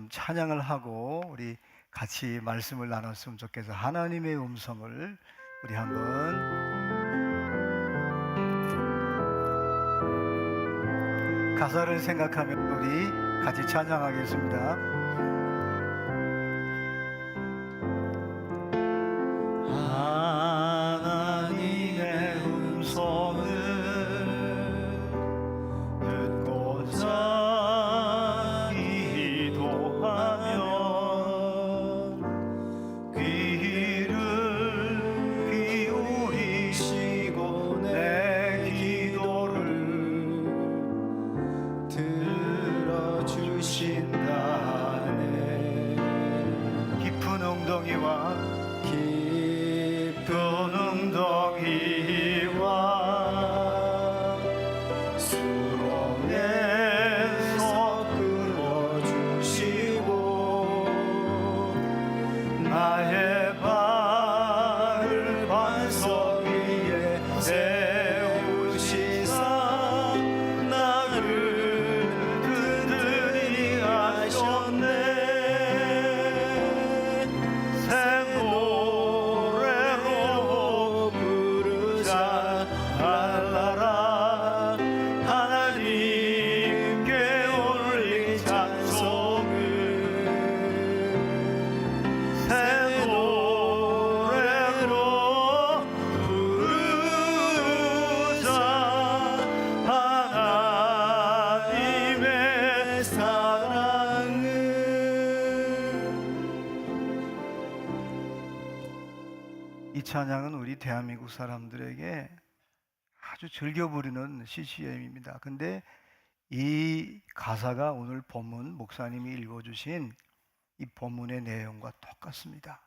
찬양을 하고 우리 같이 말씀을 나눴으면 좋겠어요. 하나님의 음성을 우리 한번 가사를 생각하며 우리 같이 찬양하겠습니다. 하나님의 음성을 듣고자 기도하며 귀를 기울이시고 내 기도를 들어주신다네. 깊은 웅덩이와 수렁에서 끌어주시고 나의 발을 반석 위에 세우시사 나를 든든히 하셨네. 이 찬양은 우리 대한민국 사람들에게 아주 즐겨 부르는 CCM입니다. 근데 이 가사가 오늘 본문 목사님이 읽어주신 이 본문의 내용과 똑같습니다.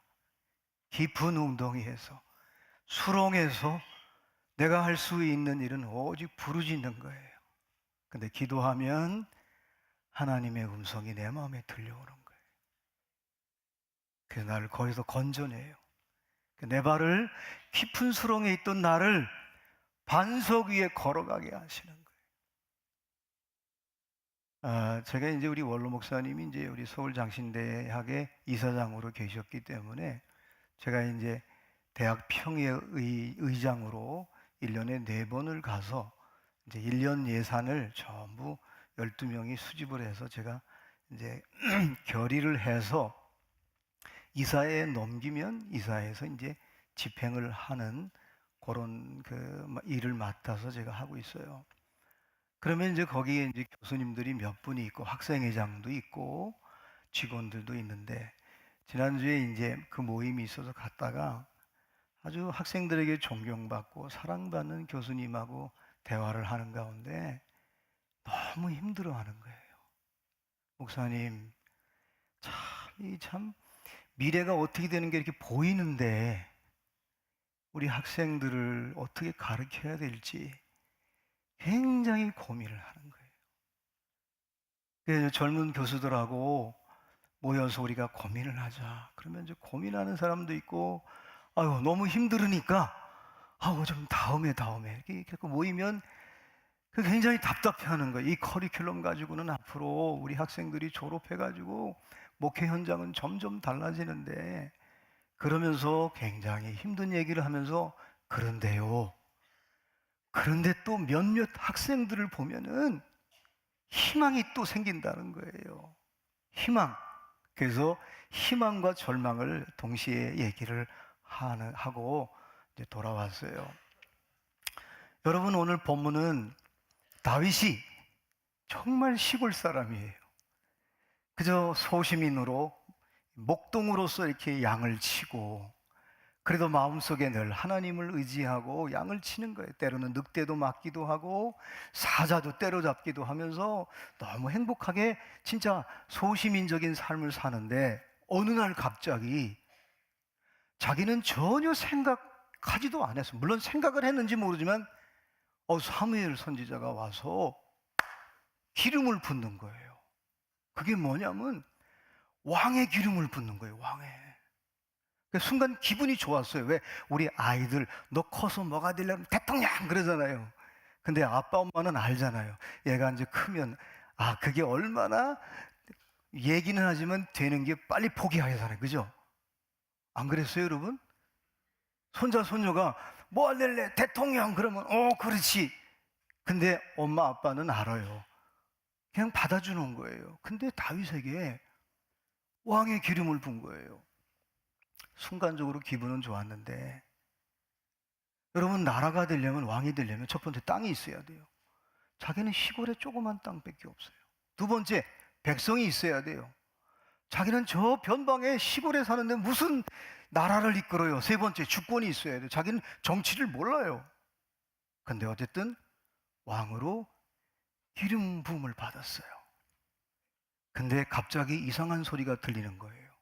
깊은 웅덩이에서 수렁에서 내가 할 수 있는 일은 오직 부르짖는 거예요. 근데 기도하면 하나님의 음성이 내 마음에 들려오는 거예요. 그래서 나를 거기서 건져내요. 내 발을 깊은 수렁에 있던 나를 반석 위에 걸어가게 하시는 거예요. 제가 이제 우리 원로 목사님이 이제 우리 서울 장신대학의 이사장으로 계셨기 때문에 제가 이제 대학 평의 의장으로 1년에 4번을 가서 이제 1년 예산을 전부 12명이 수집을 해서 제가 이제 결의를 해서 이사회에 넘기면 이사회에서 이제 집행을 하는 그런 일을 맡아서 제가 하고 있어요. 그러면 이제 거기에 이제 교수님들이 몇 분이 있고 학생회장도 있고 직원들도 있는데 지난주에 이제 그 모임이 있어서 갔다가 아주 학생들에게 존경받고 사랑받는 교수님하고 대화를 하는 가운데 너무 힘들어하는 거예요. 목사님, 참 미래가 어떻게 되는 게 이렇게 보이는데 우리 학생들을 어떻게 가르쳐야 될지 굉장히 고민을 하는 거예요. 그래서 젊은 교수들하고 모여서 우리가 고민을 하자. 그러면 이제 고민하는 사람도 있고, 아유, 너무 힘들으니까, 좀 다음에. 이렇게 모이면 굉장히 답답해 하는 거예요. 이 커리큘럼 가지고는 앞으로 우리 학생들이 졸업해가지고 목회 현장은 점점 달라지는데, 그러면서 굉장히 힘든 얘기를 하면서, 그런데 또 몇몇 학생들을 보면은 희망이 또 생긴다는 거예요. 희망. 그래서 희망과 절망을 동시에 얘기를 하고 이제 돌아왔어요. 여러분, 오늘 본문은 다윗이 정말 시골 사람이에요. 그저 소시민으로 목동으로서 이렇게 양을 치고 그래도 마음속에 늘 하나님을 의지하고 양을 치는 거예요. 때로는 늑대도 맞기도 하고 사자도 때려잡기도 하면서 너무 행복하게 진짜 소시민적인 삶을 사는데 어느 날 갑자기 자기는 전혀 생각하지도 않았어요. 물론 생각을 했는지 모르지만 사무엘 선지자가 와서 기름을 붓는 거예요. 그게 뭐냐면 왕의 기름을 붓는 거예요. 왕의. 순간 기분이 좋았어요. 왜? 우리 아이들 너 커서 뭐가 되려면 대통령 그러잖아요. 근데 아빠 엄마는 알잖아요. 얘가 이제 크면 그게 얼마나 얘기는 하지만 되는 게 빨리 포기하잖아요. 그죠? 안 그랬어요, 여러분? 손자, 손녀가 뭐 할래? 대통령! 그러면, 그렇지. 근데 엄마, 아빠는 알아요. 그냥 받아주는 거예요. 근데 다윗에게 왕의 기름을 분 거예요. 순간적으로 기분은 좋았는데, 여러분, 나라가 되려면, 왕이 되려면 첫 번째 땅이 있어야 돼요. 자기는 시골에 조그만 땅밖에 없어요. 두 번째, 백성이 있어야 돼요. 자기는 저 변방에 시골에 사는데 무슨 나라를 이끌어요. 세 번째, 주권이 있어야 돼요. 자기는 정치를 몰라요. 근데 어쨌든 왕으로 기름 부음을 받았어요. 근데 갑자기 이상한 소리가 들리는 거예요.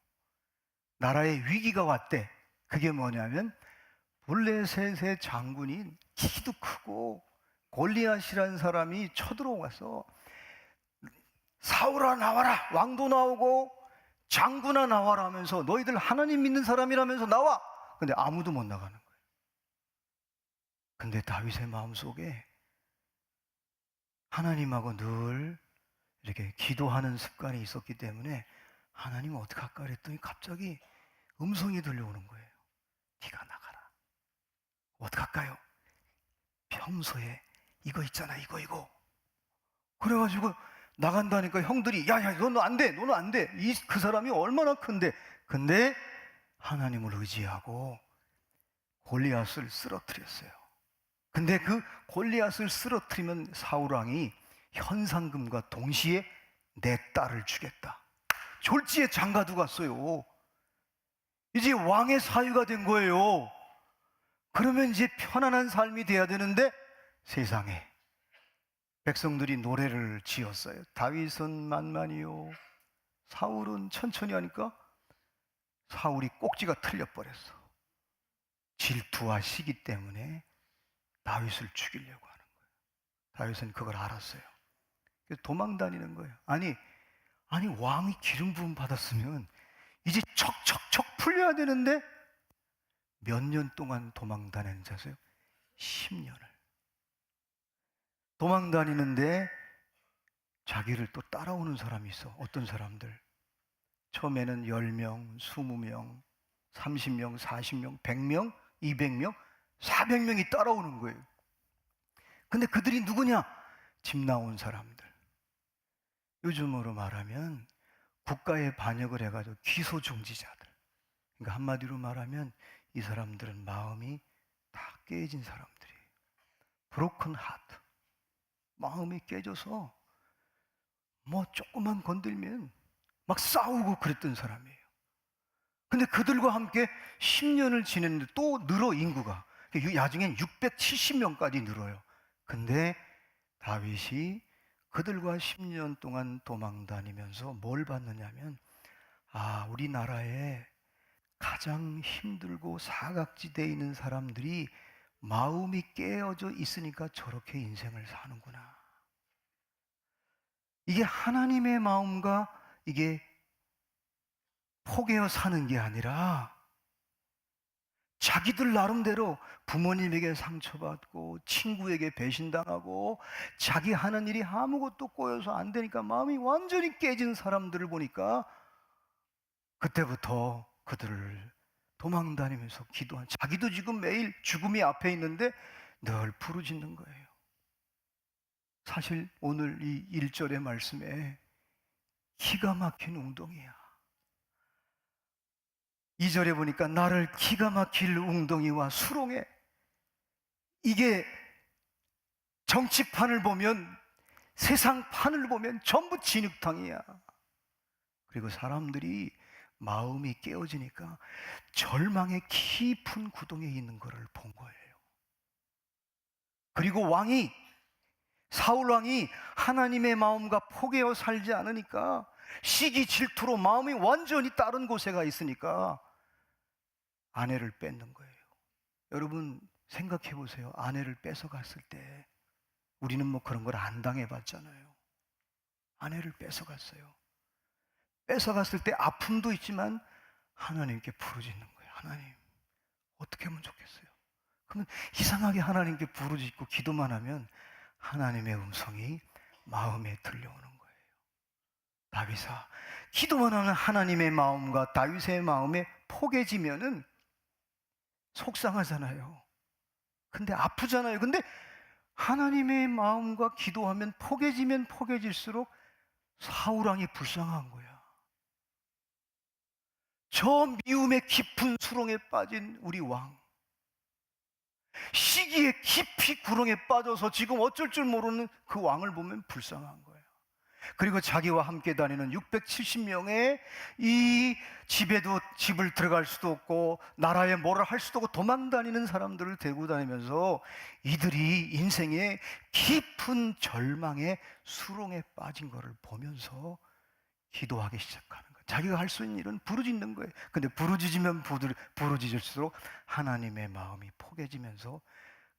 나라에 위기가 왔대. 그게 뭐냐면 블레셋의 장군이 키도 크고 골리앗이라는 사람이 쳐들어와서 사울아 나와라, 왕도 나오고 장군아 나와라 하면서 너희들 하나님 믿는 사람이라면서 나와. 근데 아무도 못 나가는 거예요. 근데 다윗의 마음속에 하나님하고 늘 이렇게 기도하는 습관이 있었기 때문에 하나님 어떡할까 그랬더니 갑자기 음성이 들려오는 거예요. 네가 나가라. 어떡할까요? 평소에 이거 있잖아, 이거. 그래가지고 나간다니까 형들이 야야 너는 안 돼, 너는 안 돼. 그 사람이 얼마나 큰데. 근데 하나님을 의지하고 골리앗을 쓰러뜨렸어요. 근데 그 골리앗을 쓰러뜨리면 사울 왕이 현상금과 동시에 내 딸을 주겠다. 졸지에 장가도 갔어요. 이제 왕의 사위가 된 거예요. 그러면 이제 편안한 삶이 돼야 되는데 세상에 백성들이 노래를 지었어요. 다윗은 만만이요, 사울은 천천히 하니까 사울이 꼭지가 틀려버렸어. 질투와 시기 때문에 다윗을 죽이려고 하는 거예요. 다윗은 그걸 알았어요. 그래서 도망 다니는 거예요. 아니 왕이 기름 부음 받았으면 이제 척척척 풀려야 되는데 몇 년 동안 도망 다니는지 아세요? 10년을 도망 다니는데 자기를 또 따라오는 사람이 있어. 어떤 사람들? 처음에는 10명, 20명, 30명, 40명, 100명, 200명, 400명이 따라오는 거예요. 근데 그들이 누구냐? 집 나온 사람들. 요즘으로 말하면 국가에 반역을 해가지고 기소중지자들. 그러니까 한마디로 말하면 이 사람들은 마음이 다 깨진 사람들이에요. 브로큰 하트. 마음이 깨져서 뭐 조금만 건들면 막 싸우고 그랬던 사람이에요. 근데 그들과 함께 10년을 지냈는데 또 늘어, 인구가. 나중엔 670명까지 늘어요. 근데 다윗이 그들과 10년 동안 도망 다니면서 뭘 봤느냐면, 우리나라에 가장 힘들고 사각지대에 있는 사람들이 마음이 깨어져 있으니까 저렇게 인생을 사는구나. 이게 하나님의 마음과 이게 포개어 사는 게 아니라 자기들 나름대로 부모님에게 상처받고 친구에게 배신당하고 자기 하는 일이 아무것도 꼬여서 안 되니까 마음이 완전히 깨진 사람들을 보니까 그때부터 그들을 도망다니면서 기도한, 자기도 지금 매일 죽음이 앞에 있는데 늘 부르짖는 거예요. 사실 오늘 이 1절의 말씀에 기가 막힌 웅덩이야. 2절에 보니까 나를 기가 막힐 웅덩이와 수렁에, 이게 정치판을 보면, 세상판을 보면 전부 진흙탕이야. 그리고 사람들이 마음이 깨어지니까 절망의 깊은 구덩이에 있는 것을 본 거예요. 그리고 사울 왕이 하나님의 마음과 포개어 살지 않으니까 시기 질투로 마음이 완전히 다른 곳에 가 있으니까 아내를 뺏는 거예요. 여러분 생각해 보세요. 아내를 뺏어갔을 때, 우리는 뭐 그런 걸 안 당해봤잖아요. 아내를 뺏어갔어요. 뺏어갔을 때 아픔도 있지만 하나님께 부르짖는 거예요. 하나님, 어떻게 하면 좋겠어요? 그러면 이상하게 하나님께 부르짖고 기도만 하면 하나님의 음성이 마음에 들려오는 거예요. 다윗아, 기도만 하는 하나님의 마음과 다윗의 마음에 포개지면은 속상하잖아요. 근데 아프잖아요. 근데 하나님의 마음과 기도하면 포개지면 포개질수록 사울 왕이 불쌍한 거야. 저 미움의 깊은 수렁에 빠진 우리 왕, 시기에 깊이 구렁에 빠져서 지금 어쩔 줄 모르는 그 왕을 보면 불쌍한 거예요. 그리고 자기와 함께 다니는 670명의 이 집에도 집을 들어갈 수도 없고 나라에 뭐를 할 수도 없고 도망 다니는 사람들을 데리고 다니면서 이들이 인생의 깊은 절망의 수렁에 빠진 것을 보면서 기도하기 시작하는 거예요. 자기가 할 수 있는 일은 부르짖는 거예요. 근데 부르짖으면 부르짖을수록 하나님의 마음이 포개지면서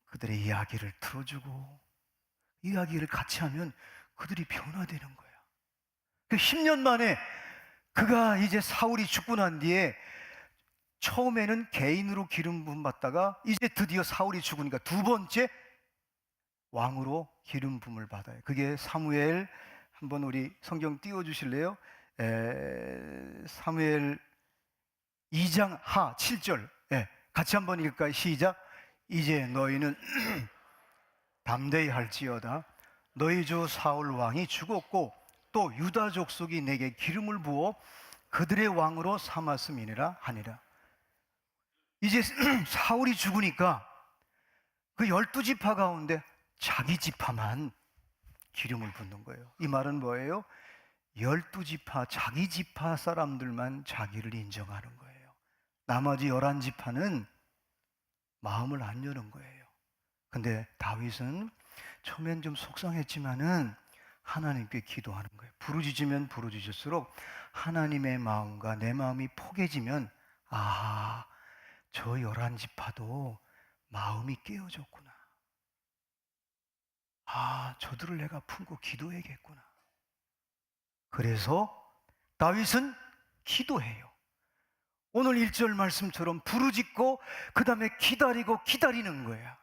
그들의 이야기를 들어주고 이야기를 같이 하면 그들이 변화되는 거예요. 그 10년 만에 그가 이제 사울이 죽고 난 뒤에 처음에는 개인으로 기름 부음 받다가 이제 드디어 사울이 죽으니까 두 번째 왕으로 기름 부음을 받아요. 그게 사무엘, 한번 우리 성경 띄워 주실래요? 사무엘 2장 하 7절. 같이 한번 읽을까요? 시작. 이제 너희는 담대히 할지어다. 너희 주 사울 왕이 죽었고 또 유다 족속이 내게 기름을 부어 그들의 왕으로 삼았음이니라 하니라. 이제 사울이 죽으니까 그 12지파 가운데 자기 지파만 기름을 붓는 거예요. 이 말은 뭐예요? 12지파, 자기 지파 사람들만 자기를 인정하는 거예요. 나머지 11지파는 마음을 안 여는 거예요. 근데 다윗은 처음엔 좀 속상했지만은 하나님께 기도하는 거예요. 부르짖으면 부르짖을수록 하나님의 마음과 내 마음이 포개지면 아, 저 11지파도 마음이 깨어졌구나. 아, 저들을 내가 품고 기도해야겠구나. 그래서 다윗은 기도해요. 오늘 1절 말씀처럼 부르짖고 그 다음에 기다리고 기다리는 거야.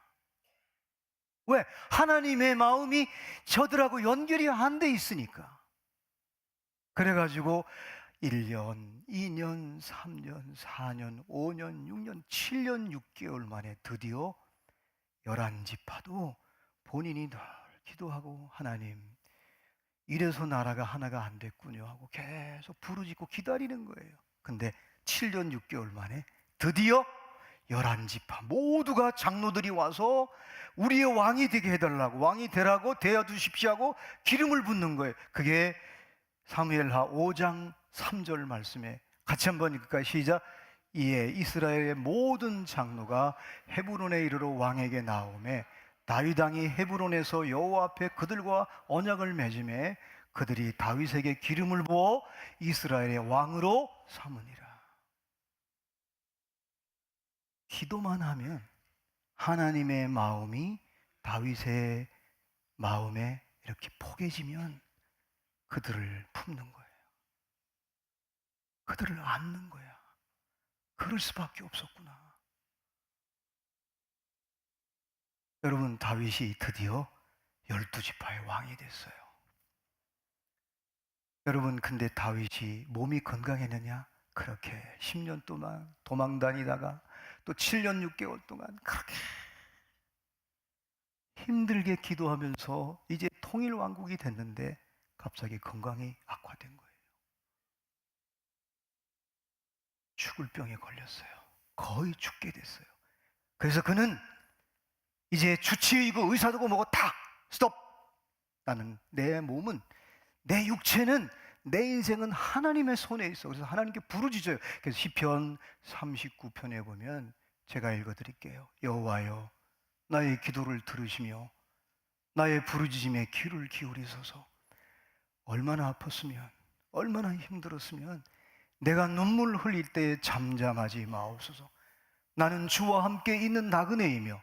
왜? 하나님의 마음이 저들하고 연결이 안 돼 있으니까. 그래가지고 1년, 2년, 3년, 4년, 5년, 6년, 7년 6개월 만에 드디어 11지파도 본인이 늘 기도하고 하나님 이래서 나라가 하나가 안 됐군요 하고 계속 부르짖고 기다리는 거예요. 근데 7년 6개월 만에 드디어 11지파 모두가 장로들이 와서 우리의 왕이 되게 해달라고, 왕이 되라고 되어주십시오 하고 기름을 붓는 거예요. 그게 사무엘하 5장 3절 말씀에 같이 한번 읽을까요? 시작. 이에 이스라엘의 모든 장로가 헤브론에 이르러 왕에게 나오매 다윗 왕이 헤브론에서 여호와 앞에 그들과 언약을 맺음에 그들이 다윗에게 기름을 부어 이스라엘의 왕으로 삼으니라. 기도만 하면 하나님의 마음이 다윗의 마음에 이렇게 포개지면 그들을 품는 거예요. 그들을 안는 거야. 그럴 수밖에 없었구나. 여러분, 다윗이 드디어 12지파의 왕이 됐어요. 여러분, 근데 다윗이 몸이 건강했느냐? 그렇게 10년 동안 도망 다니다가 또 7년 6개월 동안 그렇게 힘들게 기도하면서 이제 통일 왕국이 됐는데 갑자기 건강이 악화된 거예요. 죽을 병에 걸렸어요. 거의 죽게 됐어요. 그래서 그는 이제 주치의고 의사도고 뭐고 다 스톱! 나는 내 몸은, 내 육체는, 내 인생은 하나님의 손에 있어. 그래서 하나님께 부르짖어요. 그래서 시편 39편에 보면 제가 읽어드릴게요. 여호와여 나의 기도를 들으시며 나의 부르짖음에 귀를 기울이소서. 얼마나 아팠으면, 얼마나 힘들었으면 내가 눈물 흘릴 때에 잠잠하지 마옵소서. 나는 주와 함께 있는 나그네이며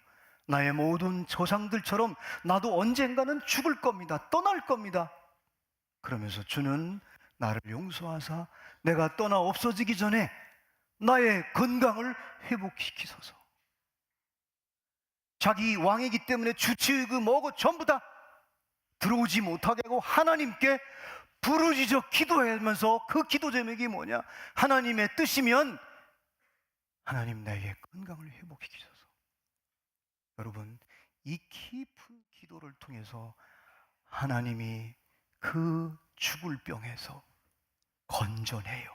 나의 모든 조상들처럼 나도 언젠가는 죽을 겁니다. 떠날 겁니다. 그러면서 주는 나를 용서하사 내가 떠나 없어지기 전에 나의 건강을 회복시키소서. 자기 왕이기 때문에 주치의고 뭐고 전부 다 들어오지 못하게 하고 하나님께 부르짖어 기도하면서 그 기도 제목이 뭐냐? 하나님의 뜻이면 하나님 나에게 건강을 회복해 주셔서. 여러분, 이 깊은 기도를 통해서 하나님이 그 죽을 병에서 건져내요.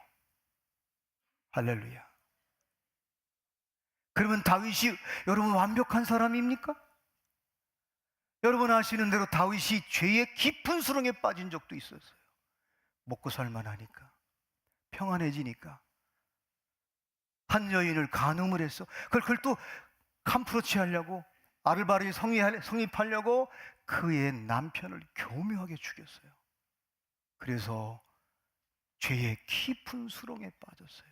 할렐루야. 그러면 다윗이 여러분 완벽한 사람입니까? 여러분 아시는 대로 다윗이 죄의 깊은 수렁에 빠진 적도 있었어요. 먹고 살만하니까, 평안해지니까 한 여인을 간음을 했어. 그걸 또 캄프로치 하려고, 아르바르에 성입하려고 그의 남편을 교묘하게 죽였어요. 그래서 죄의 깊은 수렁에 빠졌어요.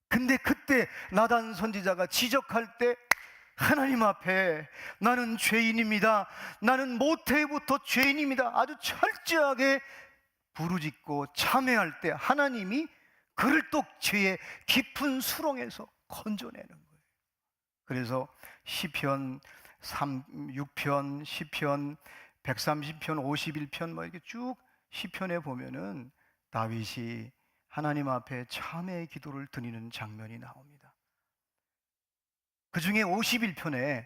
근데 그때 나단 선지자가 지적할 때 하나님 앞에 나는 죄인입니다, 나는 모태부터 죄인입니다, 아주 철저하게 부르짖고 참회할 때 하나님이 그를 또 죄의 깊은 수렁에서 건져내는 거예요. 그래서 시편 6편, 시편 130편, 51편 뭐 이렇게 쭉 시편에 보면은 다윗이 하나님 앞에 참회의 기도를 드리는 장면이 나옵니다. 그 중에 51편에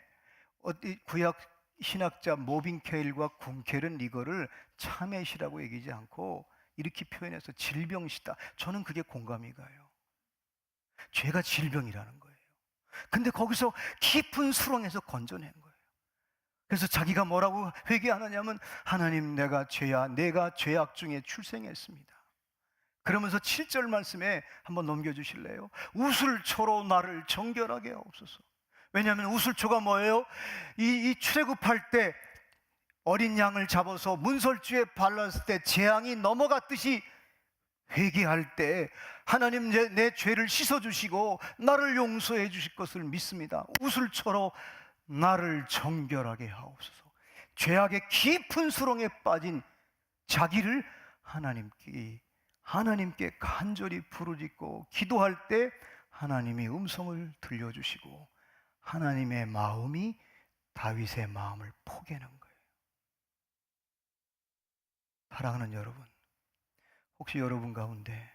구약 신학자 모빈 케일과 군켈은 이거를 참회시라고 얘기하지 않고 이렇게 표현해서 질병시다. 저는 그게 공감이 가요. 죄가 질병이라는 거예요. 근데 거기서 깊은 수렁에서 건져낸 거예요. 그래서 자기가 뭐라고 회개하느냐면 하나님, 내가 죄야, 내가 죄악 중에 출생했습니다. 그러면서 7절 말씀에 한번 넘겨주실래요? 우슬초로 나를 정결하게 하옵소서. 왜냐하면 우슬초가 뭐예요? 이 출애굽할 때 어린 양을 잡아서 문설주에 발랐을 때 재앙이 넘어갔듯이 회개할 때 하나님 내 죄를 씻어주시고 나를 용서해 주실 것을 믿습니다. 우슬초로 나를 정결하게 하옵소서. 죄악의 깊은 수렁에 빠진 자기를 하나님께 간절히 부르짖고 기도할 때 하나님이 음성을 들려주시고 하나님의 마음이 다윗의 마음을 포개는 거예요. 사랑하는 여러분, 혹시 여러분 가운데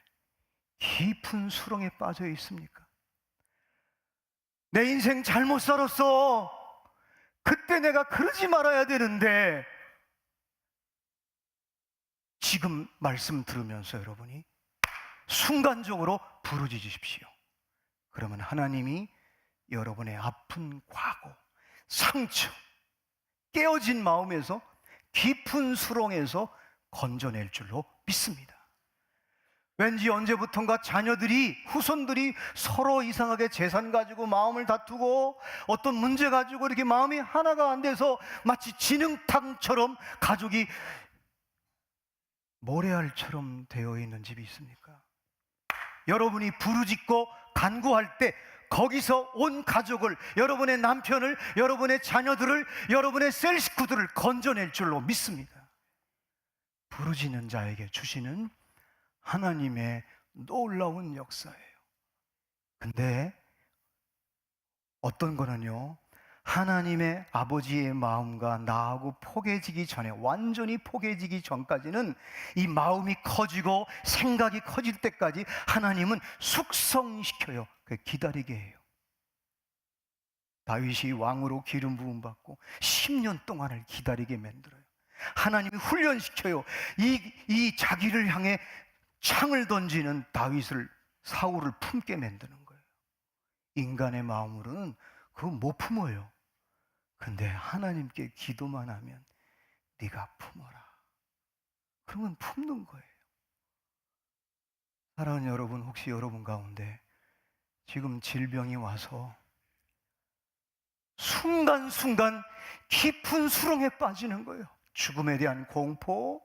깊은 수렁에 빠져 있습니까? 내 인생 잘못 살았어, 그때 내가 그러지 말아야 되는데, 지금 말씀 들으면서 여러분이 순간적으로 부르짖으십시오. 그러면 하나님이 여러분의 아픈 과거, 상처, 깨어진 마음에서 깊은 수렁에서 건져낼 줄로 믿습니다. 왠지 언제부턴가 자녀들이, 후손들이 서로 이상하게 재산 가지고 마음을 다투고 어떤 문제 가지고 이렇게 마음이 하나가 안 돼서 마치 진흙탕처럼 가족이 모래알처럼 되어 있는 집이 있습니까? 여러분이 부르짖고 간구할 때 거기서 온 가족을, 여러분의 남편을, 여러분의 자녀들을, 여러분의 셀 식구들을 건져낼 줄로 믿습니다. 부르짖는 자에게 주시는 하나님의 놀라운 역사예요. 근데 어떤 거는요, 하나님의 아버지의 마음과 나하고 포개지기 전에, 완전히 포개지기 전까지는 이 마음이 커지고 생각이 커질 때까지 하나님은 숙성시켜요. 기다리게 해요. 다윗이 왕으로 기름 부음 받고 10년 동안을 기다리게 만들어요. 하나님이 훈련시켜요. 이 자기를 향해 창을 던지는 사울을 품게 만드는 거예요. 인간의 마음으로는 그거 못 품어요. 근데 하나님께 기도만 하면 네가 품어라, 그러면 품는 거예요. 사랑하는 여러분, 혹시 여러분 가운데 지금 질병이 와서 순간순간 깊은 수렁에 빠지는 거예요. 죽음에 대한 공포,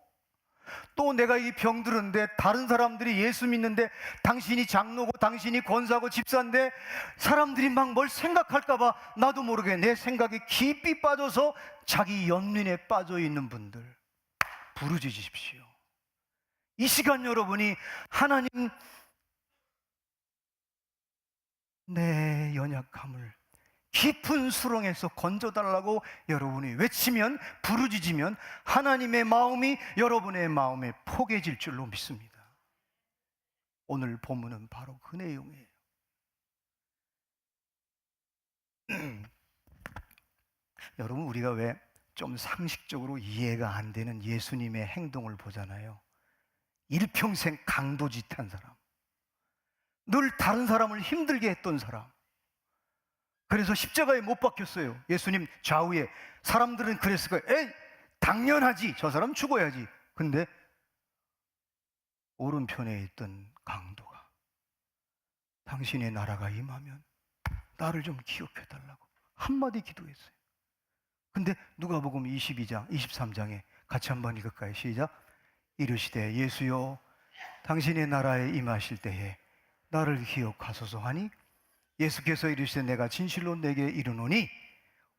또 내가 이 병들었는데 다른 사람들이 예수 믿는데 당신이 장로고 당신이 권사고 집사인데 사람들이 막 뭘 생각할까봐 나도 모르게 내 생각이 깊이 빠져서 자기 연민에 빠져 있는 분들, 부르짖으십시오. 이 시간 여러분이 하나님, 내 연약함을 깊은 수렁에서 건져달라고 여러분이 외치면, 부르짖으면 하나님의 마음이 여러분의 마음에 포개질 줄로 믿습니다. 오늘 본문은 바로 그 내용이에요. 여러분, 우리가 왜 좀 상식적으로 이해가 안 되는 예수님의 행동을 보잖아요. 일평생 강도짓한 사람, 늘 다른 사람을 힘들게 했던 사람, 그래서 십자가에 못 박혔어요. 예수님 좌우에. 사람들은 그랬을 거예요. 에이, 당연하지, 저 사람 죽어야지. 근데 오른편에 있던 강도가 당신의 나라가 임하면 나를 좀 기억해달라고 한마디 기도했어요. 근데 누가복음 22장, 23장에 같이 한번 읽을까요? 시작. 이르시되 예수여, 당신의 나라에 임하실 때에 나를 기억하소서 하니 예수께서 이르시되 내가 진실로 내게 이르노니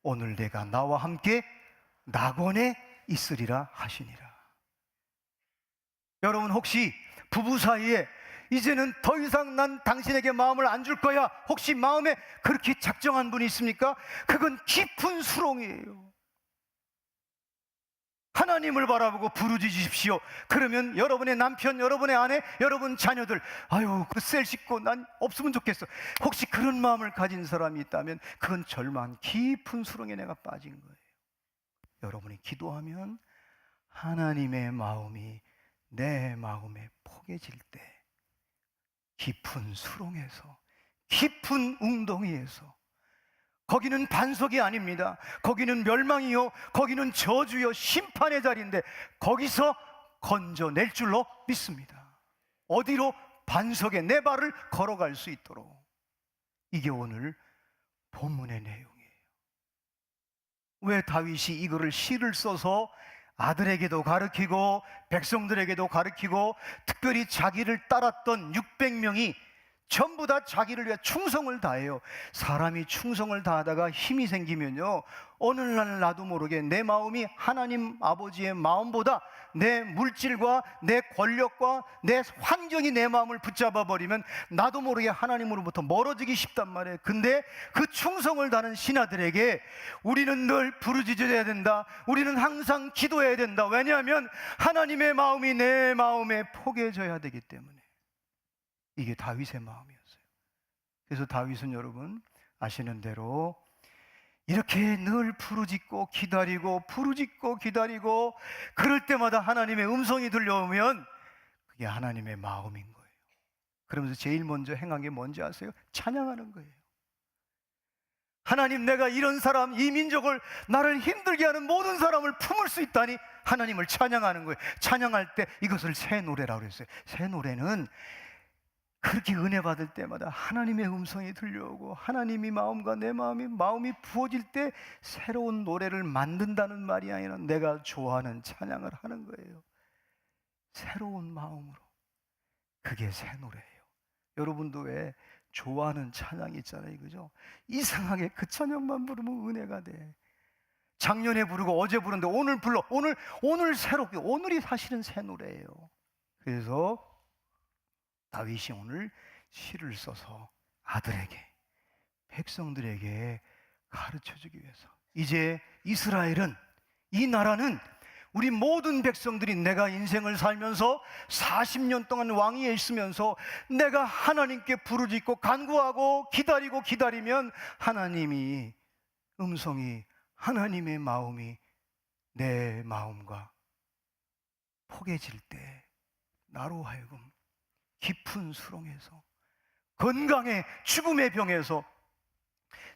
오늘 내가 나와 함께 낙원에 있으리라 하시니라. 여러분, 혹시 부부 사이에 이제는 더 이상 난 당신에게 마음을 안 줄 거야, 혹시 마음에 그렇게 작정한 분이 있습니까? 그건 깊은 수렁이에요. 하나님을 바라보고 부르짖으십시오. 그러면 여러분의 남편, 여러분의 아내, 여러분 자녀들, 아유, 그 셀 씻고 난 없으면 좋겠어, 혹시 그런 마음을 가진 사람이 있다면 그건 절망, 깊은 수렁에 내가 빠진 거예요. 여러분이 기도하면 하나님의 마음이 내 마음에 포개질 때 깊은 수렁에서, 깊은 웅덩이에서, 거기는 반석이 아닙니다. 거기는 멸망이요, 거기는 저주요, 심판의 자리인데 거기서 건져낼 줄로 믿습니다. 어디로? 반석에 내 발을 걸어갈 수 있도록. 이게 오늘 본문의 내용이에요. 왜 다윗이 이거를 시를 써서 아들에게도 가르치고 백성들에게도 가르치고 특별히 자기를 따랐던 600명이 전부 다 자기를 위해 충성을 다해요. 사람이 충성을 다하다가 힘이 생기면요, 어느 날 나도 모르게 내 마음이 하나님 아버지의 마음보다 내 물질과 내 권력과 내 환경이 내 마음을 붙잡아 버리면 나도 모르게 하나님으로부터 멀어지기 쉽단 말이에요. 근데 그 충성을 다하는 신하들에게 우리는 늘 부르짖어야 된다, 우리는 항상 기도해야 된다. 왜냐하면 하나님의 마음이 내 마음에 포개져야 되기 때문에. 이게 다윗의 마음이었어요. 그래서 다윗은 여러분 아시는 대로 이렇게 늘 부르짖고 기다리고 부르짖고 기다리고, 그럴 때마다 하나님의 음성이 들려오면 그게 하나님의 마음인 거예요. 그러면서 제일 먼저 행한 게 뭔지 아세요? 찬양하는 거예요. 하나님, 내가 이런 사람, 이 민족을, 나를 힘들게 하는 모든 사람을 품을 수 있다니 하나님을 찬양하는 거예요. 찬양할 때 이것을 새 노래라고 그랬어요. 새 노래는 그렇게 은혜 받을 때마다 하나님의 음성이 들려오고 하나님이 마음과 내 마음이 부어질 때 새로운 노래를 만든다는 말이 아니라 내가 좋아하는 찬양을 하는 거예요. 새로운 마음으로. 그게 새 노래예요. 여러분도 왜 좋아하는 찬양이 있잖아요, 그죠? 이상하게 그 찬양만 부르면 은혜가 돼. 작년에 부르고 어제 부르는데 오늘 불러. 오늘 새롭게. 오늘이 사실은 새 노래예요. 그래서 다윗이 오늘 시를 써서 아들에게, 백성들에게 가르쳐주기 위해서, 이제 이스라엘은, 이 나라는, 우리 모든 백성들이 내가 인생을 살면서 40년 동안 왕위에 있으면서 내가 하나님께 부르짖고 간구하고 기다리고 기다리면 하나님이 음성이, 하나님의 마음이 내 마음과 포개질 때 나로 하여금 깊은 수렁에서, 건강의 죽음의 병에서,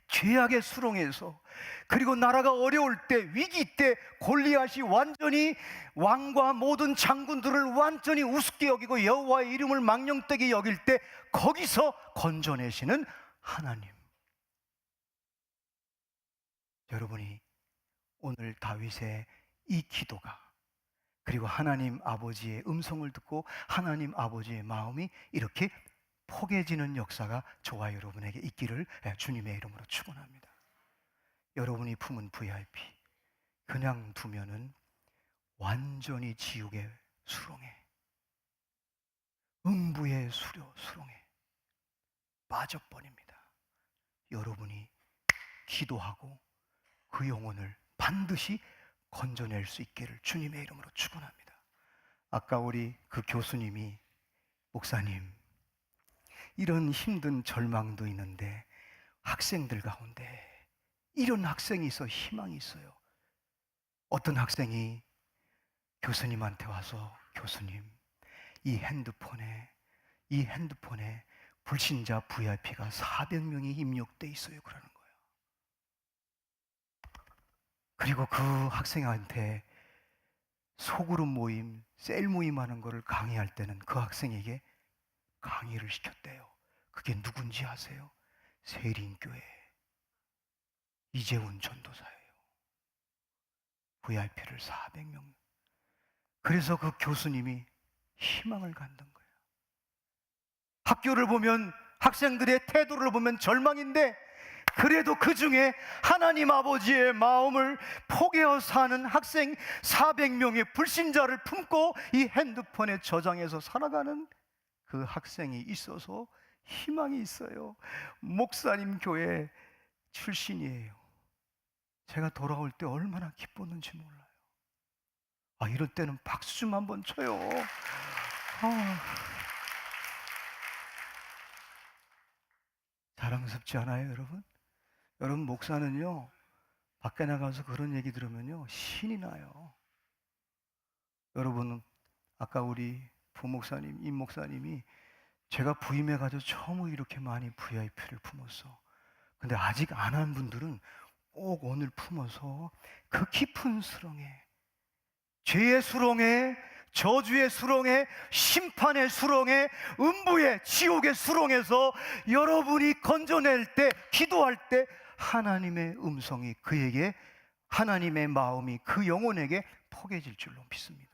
죄악의 수렁에서, 그리고 나라가 어려울 때, 위기 때 골리앗이 완전히 왕과 모든 장군들을 완전히 우습게 여기고 여호와의 이름을 망령되게 여길 때 거기서 건져내시는 하나님. 여러분이 오늘 다윗의 이 기도가, 그리고 하나님 아버지의 음성을 듣고 하나님 아버지의 마음이 이렇게 포개지는 역사가 저와 여러분에게 있기를 주님의 이름으로 축원합니다. 여러분이 품은 VIP 그냥 두면은 완전히 지옥의 수렁에, 음부의 수렁에 빠져버립니다. 여러분이 기도하고 그 영혼을 반드시 건져낼 수 있기를 주님의 이름으로 축원합니다. 아까 우리 그 교수님이 목사님, 이런 힘든 절망도 있는데 학생들 가운데 이런 학생이 있어 희망이 있어요. 어떤 학생이 교수님한테 와서 교수님, 이 핸드폰에 불신자 VIP가 400명이 입력돼 있어요. 그러는 거예요. 그리고 그 학생한테 소그룹 모임, 셀 모임 하는 거를 강의할 때는 그 학생에게 강의를 시켰대요. 그게 누군지 아세요? 세린교회 이재훈 전도사예요. VIP를 400명. 그래서 그 교수님이 희망을 갖는 거예요. 학교를 보면, 학생들의 태도를 보면 절망인데, 그래도 그 중에 하나님 아버지의 마음을 포개어 사는 학생 400명의 불신자를 품고 이 핸드폰에 저장해서 살아가는 그 학생이 있어서 희망이 있어요. 목사님 교회 출신이에요. 제가 돌아올 때 얼마나 기뻤는지 몰라요. 이럴 때는 박수 좀 한번 쳐요. 자랑스럽지 않아요, 여러분? 여러분, 목사는요, 밖에 나가서 그런 얘기 들으면요, 신이 나요. 여러분, 아까 우리 부목사님, 임 목사님이 제가 부임해가지고 처음으로 이렇게 많이 VIP를 품었어. 근데 아직 안 한 분들은 꼭 오늘 품어서 그 깊은 수렁에, 죄의 수렁에, 저주의 수렁에, 심판의 수렁에, 음부의 지옥의 수렁에서 여러분이 건져낼 때, 기도할 때 하나님의 음성이 그에게, 하나님의 마음이 그 영혼에게 포개질 줄로 믿습니다.